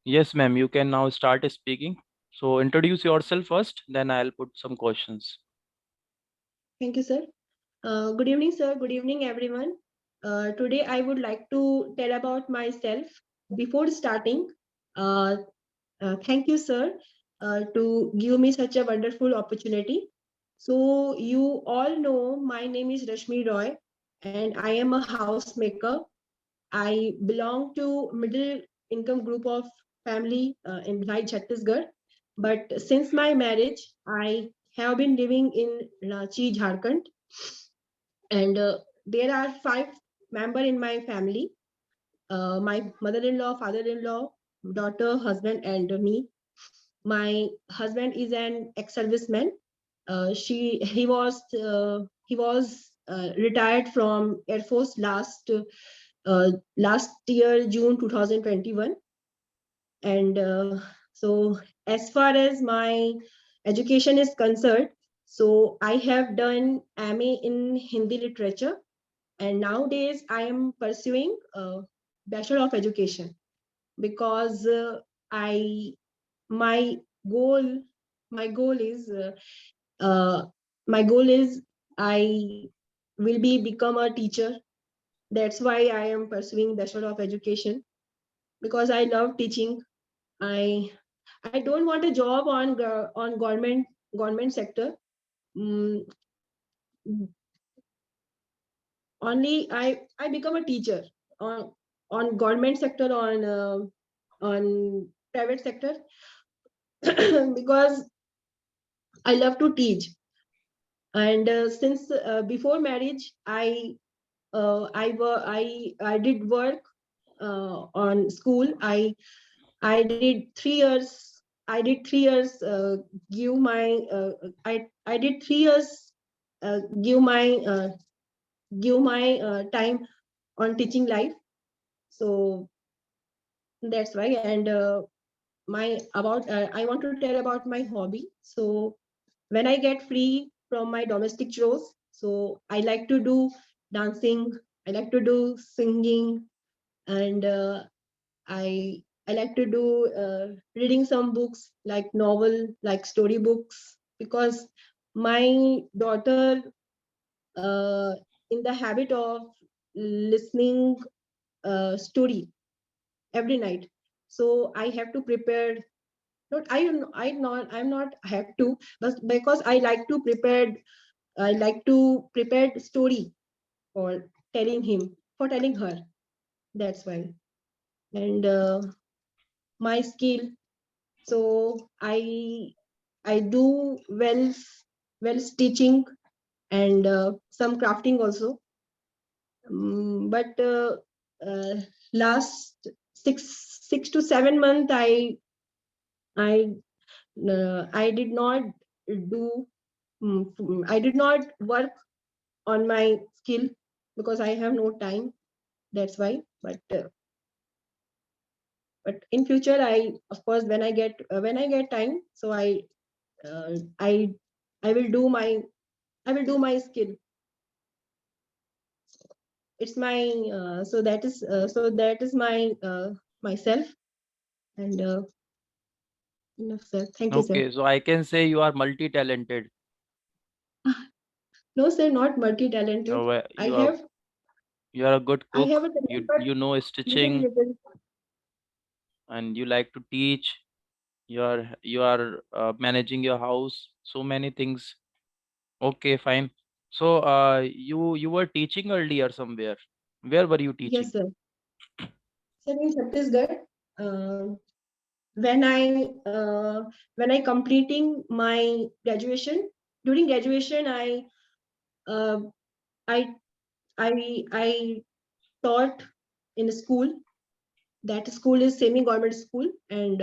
Yes, ma'am, you can now start speaking. So introduce yourself first, then I'll put some questions. Thank you, sir. Good evening, sir. Good evening, everyone. Today, I would like to tell about myself. Before starting, uh, thank you, sir, to give me such a wonderful opportunity. So, you all know my name is Rashmi Roy, and I am a housemaker. I belong to middle income group of family in Bhai, Chhattisgarh. But since my marriage, I have been living in Ranchi, Jharkhand, and there are five members in my family: my mother-in-law, father-in-law, daughter, husband, and me. My husband is an ex-serviceman. He was retired from Air Force last year, June 2021. And so, as far as my education is concerned, so I have done MA in Hindi literature, and nowadays I am pursuing a Bachelor of Education because I my goal my goal is uh, my goal is I will be become a teacher. That's why I am pursuing Bachelor of Education because I love teaching. I don't want a job on government sector. Mm, only I become a teacher on on government sector on private sector because I love to teach. And since before marriage, I did work on school. I did 3 years. I did 3 years. Give my I did 3 years. Give my time on teaching life. So that's why. And my about I want to tell about my hobby. So when I get free from my domestic chores, so I like to do dancing. I like to do singing, and I like to do reading some books like novel, like story books, because my daughter uh, in the habit of listening story every night. So I have to prepare. Not I'm not have to, but because I like to prepare. I like to prepare story for telling her. That's why. And my skill. So I do well stitching and some crafting also. But uh, last 6 to 7 months, I did not do I did not work on my skill because I have no time. That's why. But in future, I of course when I get time, so uh, I I will do my I will do my skill. It's my so that is my myself. And enough, sir. Thank you, sir. Okay, so I can say you are multi-talented. No, sir, not multi-talented. I You are have you are a good I cook. have a talent, but You know little stitching little. and you like to teach. You are managing your house. So many things. Okay, fine. So you were teaching earlier somewhere. Where were you Yes, teaching? sir. Sir, in Chhattisgarh, uh, when I uh, when I completing my graduation, during graduation, uh, I I taught in a school. That school is semi-government school, and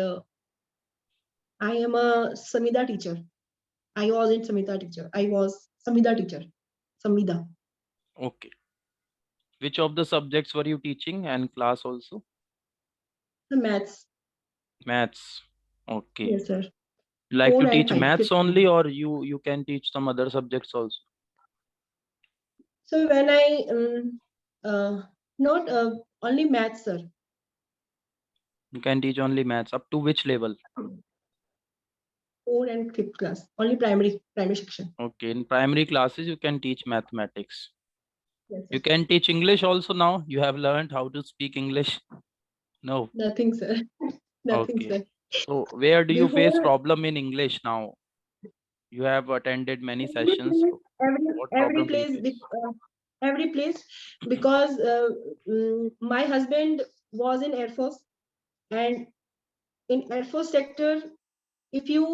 I am a Samhita teacher. I was in Samhita teacher. I was Samhita teacher. Samhita. Okay. Which of the subjects were you teaching and class also? The maths. Maths. Okay. Yes, sir. You like Four to and teach five. maths Fifth. only, or you can teach some other subjects also? So when I uh, not only maths, sir. You can teach only maths. Up to which level? 4th and 5th class. Only primary section. Okay, in primary classes, you can teach mathematics. Yes, You sir. can teach English also now. You have learned how to speak English. No. Nothing, sir. Nothing, Okay. sir. So where do you face Before problem in English now? You have attended many every sessions. place, every What every problem do you place, face? every place, because my husband was in Air Force, and in Air Force sector, if you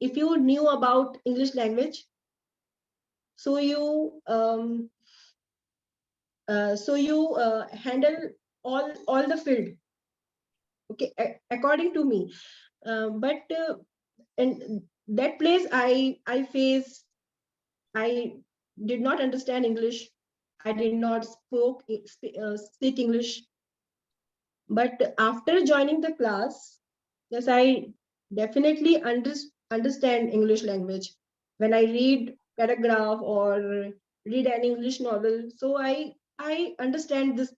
if you knew about English language, so you handle all the field. Okay, according to me, but in that place, I did not understand English. I did not speak English. But after joining the class, yes, I definitely understand English language. When I read paragraph or read an English novel, so I understand this.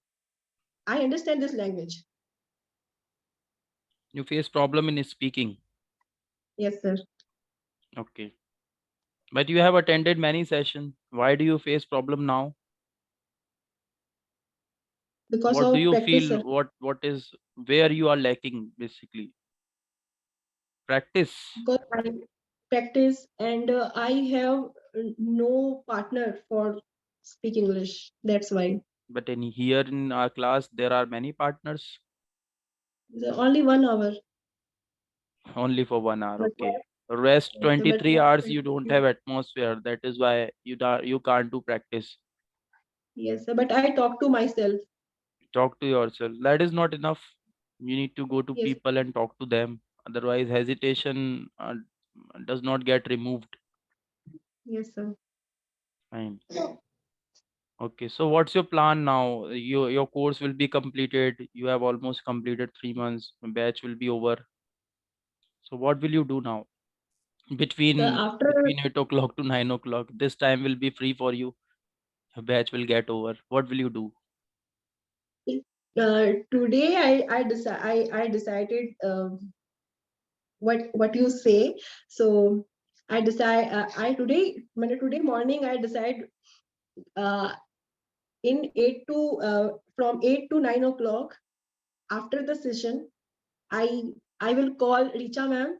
I understand this language. You face problem in speaking. Yes, sir. Okay. But you have attended many sessions. Why do you face problem now? Because What do of you practice, feel? sir. What is where you are lacking basically? Practice. Because I practice, and I have no partner for speak English. That's why. But in here in our class, there are many partners. Only 1 hour. Only for 1 hour. But Okay. Rest yes, sir, but 23 hours you don't have atmosphere. That is why you can't do practice. yes, sir, but I talk to myself. Talk to yourself. That is not enough. You need to go to Yes, people and talk to them. Otherwise, hesitation does not get removed. yes, sir. Fine. Okay. So what's your plan now? Your course will be completed. You have almost completed 3 months. Batch will be over. So what will you do now? So Between after between 8 o'clock to 9 o'clock, this time will be free for you. Your batch will get over. What will you do? today, I decided what you say. So I today morning I decide uh, in 8 to 9 o'clock, after the session, I I will call Richa ma'am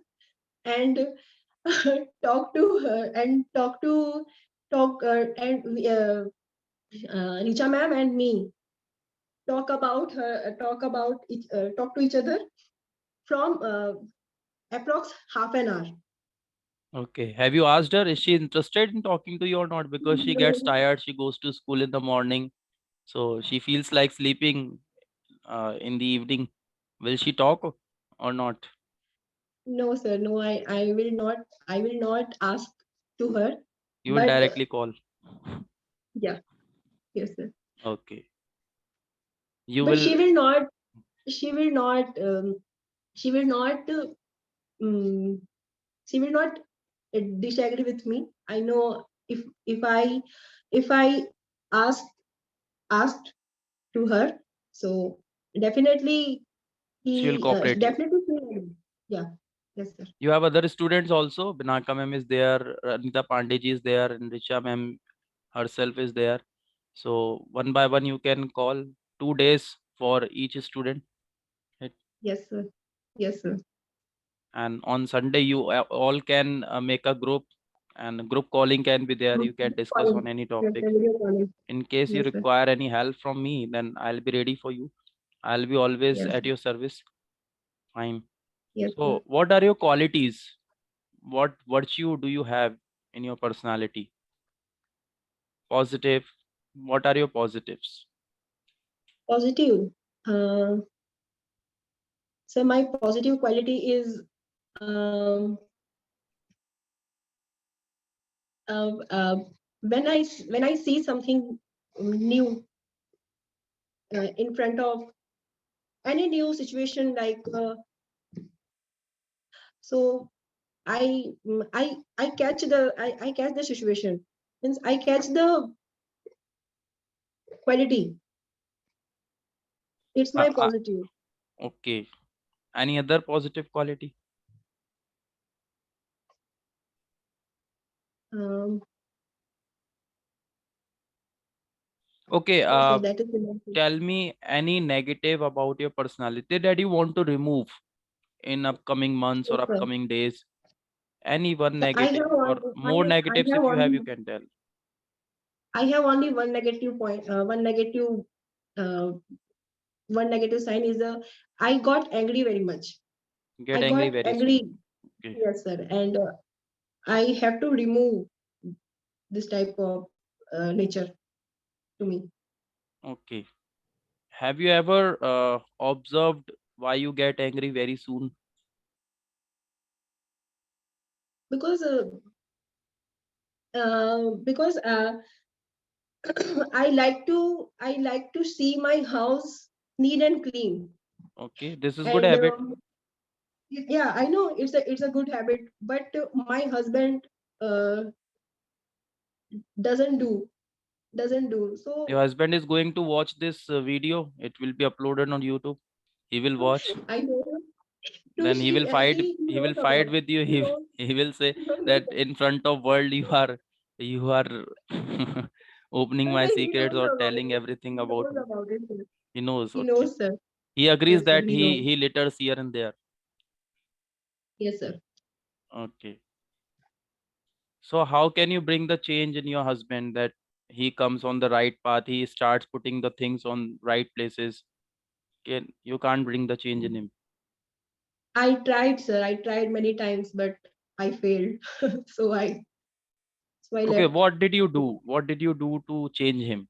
and talk to her and talk and Richa ma'am and me talk to each other from approx half an hour. Okay. Have you asked her? Is she interested in talking to you or not? Because she gets tired. She goes to school in the morning. So she feels like sleeping in the evening. Will she talk or not? No, sir. No, I will not ask to her. You will But directly call. yeah, yes, sir. Okay. You But will. she will not, she will not, um, she will not disagree with me. I know if I ask asked to her, so definitely She will cooperate you. definitely she will agree. Yeah, yes, sir. You have other students also. Binaka ma'am is there. Anita Pandey is there. And Richa ma'am herself is there. So one by one you can call 2 days for each student. Right? Yes, sir. Yes, sir. And on Sunday you all can make a group, and group calling can be there. You can discuss on Calling. any Yes, topic. sir. Video calling. In case you Yes, sir. require any help from me, then I'll be ready for you. I'll be always Yes, at your service. Fine. yes, sir. So what are your qualities? What virtue do you have in your personality? Positive. What are your positives? Positive. Uh, so my positive quality is uh, uh, when I see something new in front of any new situation, like so I catch the situation, means I catch the quality. It's I, my I, positive. Okay. Any other positive quality? Um, Okay. no, sir, that is enough. Tell me any negative about your personality that you want to remove in upcoming months or Yes, sir. upcoming days. Any one So negative or more negatives if you have, you can tell. I have only one negative point. Uh, one negative sign is I got angry very much. Get I angry got very soon. angry. Okay. Yes, sir, and I have to remove this type of nature to me Okay. Have you ever observed why you get angry very soon? because because I like to see my house neat and clean. Okay, this is good And habit. yeah, I know it's a good habit, but my husband uh, doesn't do doesn't do Your so. husband is going to watch this video. It will be uploaded on YouTube. He will watch. I know to Then he will fight. he He knows will fight about with you. he knows He will say no, no, that in front of world you are opening my he secrets knows or about telling it. everything He about knows me. about it, sir. He knows. He Okay. knows, sir. He agrees Yes, sir. that He knows. he litters here and there. Yes, sir. Okay. So how can you bring the change in your husband that he comes on the right path, he starts putting the things on right places? Can you can't bring the change in him. I tried, sir. I tried many times, but I failed. so I so I Okay, left. what did you do? What did you do to change him?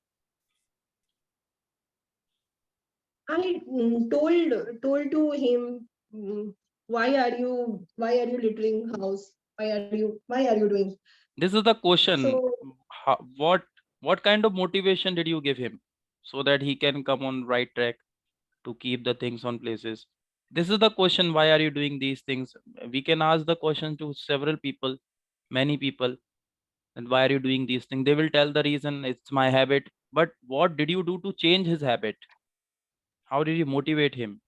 I told to him, why are you littering house? Why are you doing? This is the question. So What kind of motivation did you give him so that he can come on right track to keep the things on places? This is the question. Why are you doing these things? We can ask the question to several people, many people, and why are you doing these things? They will tell the reason. It's my habit. But what did you do to change his habit? How did you motivate him?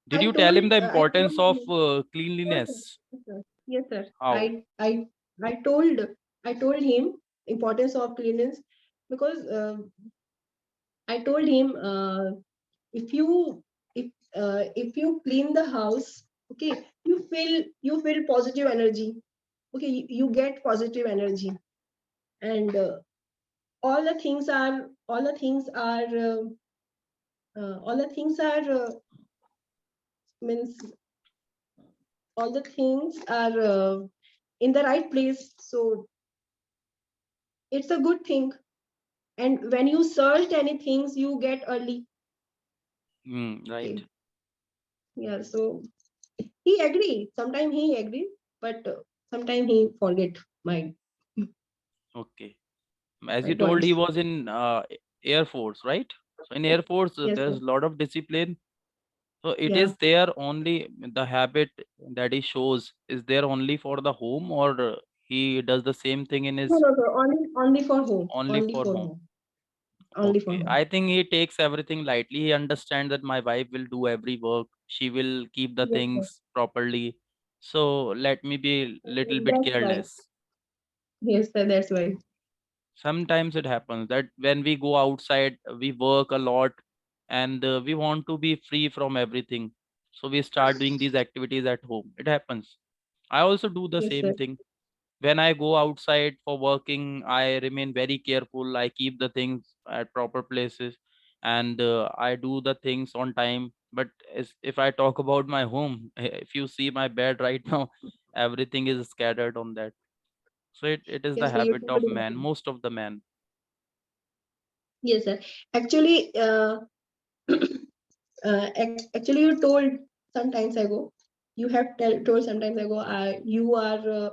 Did you tell him the I told importance of him. Yes, sir. cleanliness? Yes, sir. Yes, sir. How? I told him importance of cleanliness because I told him if you if you clean the house, okay, you feel positive energy. Okay, you get positive energy, and all the things are means all the things are in the right place. So it's a good thing. And when you search any things, you get early. Right. Okay, yeah. So he agree. Sometimes he agree, but sometimes he forget my Okay. As my you told, he points. was in Air Force, right? So in Air Force, Yes, there's sir. a lot of discipline. So it Yeah. is there only the habit that he shows is there only for the home, or he does the same thing in No, his no, no. Only for home. only Only for for home. home. Only for Okay. home. I think he takes everything lightly. He understands that my wife will do every work. She will keep the Yes, sir. things properly. So let me be little bit That's why. careless. Yes, sir. That's why. Sometimes it happens that when we go outside, we work a lot and we want to be free from everything. So we start doing these activities at home. It happens. I also do the Yes, sir. same thing. When I go outside for working, I remain very careful. I keep the things at proper places and I do the things on time. But if I talk about my home, if you see my bed right now, everything is scattered on that. So it is the Yes, sir. You habit told of about man, it. most of the man. Yes, sir. Actually, actually, you told sometimes ago. You have told sometimes ago. You are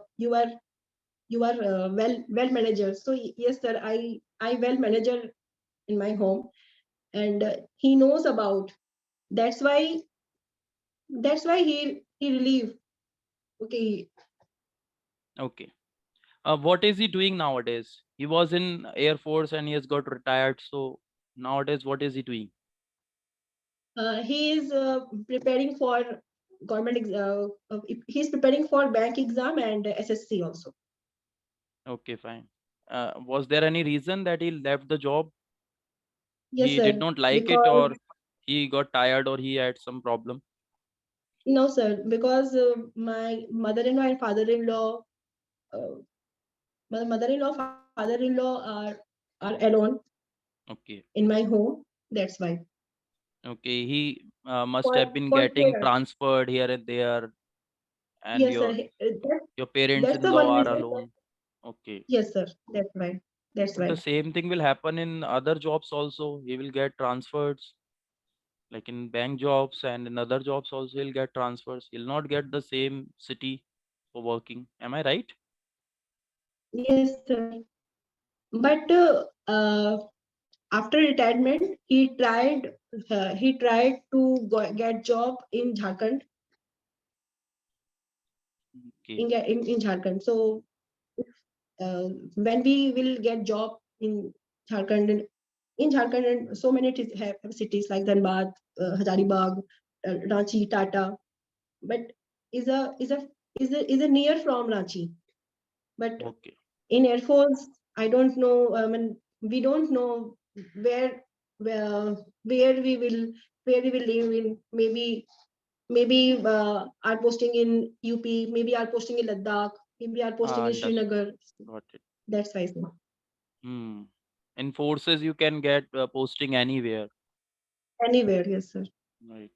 well manager. So yes, sir. I well manager in my home, and he knows about. That's why he relieve. Okay. Okay. What is he doing nowadays? He was in Air Force and he has got retired. So nowadays, what is he doing? He is preparing for he's preparing for bank exam and SSC also. Okay, fine. Was there any reason that he left the job? Yes, He did sir. not like it, Because or he got tired, or he had some problem? no, sir. Because my mother-in-law and father-in-law, uh, my mother-in-law, father-in-law are alone Okay. in my home. That's why. Okay. He must For have been for getting care. transferred here and there, and Yes, sir. your your That's the parents-in-law one are reason. alone. Okay. Yes, sir. That's why. That's But the why. same thing will happen in other jobs also. He will get transfers, like in bank jobs and in other jobs also. He'll get transfers. He'll not get the same city for working. Am I right? Yes, sir. But after retirement, he tried to get job in Jharkhand Okay. in Jharkhand. So when we will get job in Jharkhand, in Jharkhand, and so many have cities like Dhanbad, Hazaribagh, Ranchi, Tata, but is a is a is a near from Ranchi. But Okay. in Air Force, I don't know. I mean, we don't know where where where we will where we will live in. Maybe are posting in UP. Maybe are posting in Ladakh. Maybe are posting in Understood. Srinagar. Got it. That's why. Sir. Hmm. In forces, you can get posting anywhere. Anywhere, yes, sir. Right.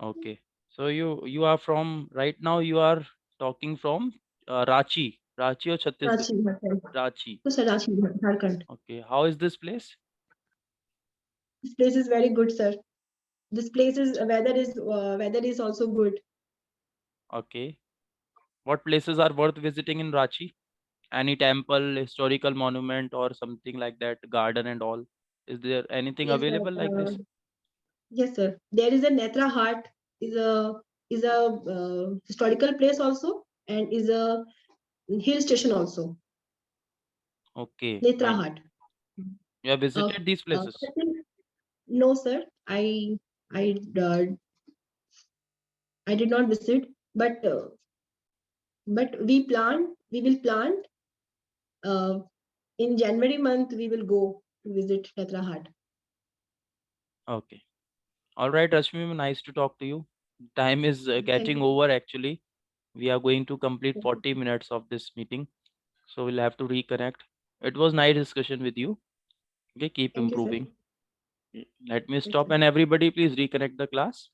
Okay. So you are from right now. You are talking from Ranchi or Chhattisgarh? Ranchi, Jharkhand. Ranchi. No, sir, Ranchi, Jharkhand. Okay. How is this place? This place is very good, sir. This place is weather is also good. Okay. What places are worth visiting in Ranchi? Any temple, historical monument, or something like that, garden and all? Is there anything Yes, sir. available like this? Yes, sir. There is a Netra Hat is a historical place also and is a hill station also. Okay, Netra fine. Hat. You have Uh, visited these uh, places? no, sir. I uh, I did not visit, but we will plan uh, in January month we will go to visit Netra Hat. Okay. All right, Rashmi, nice to talk to you. Time is Thank getting you. over actually. We are going to complete Thank 40 minutes of this meeting, so we'll have to reconnect. It was nice discussion with you. Okay, keep you, sir. improving. Let me Yes, stop, sir. and everybody please reconnect the class.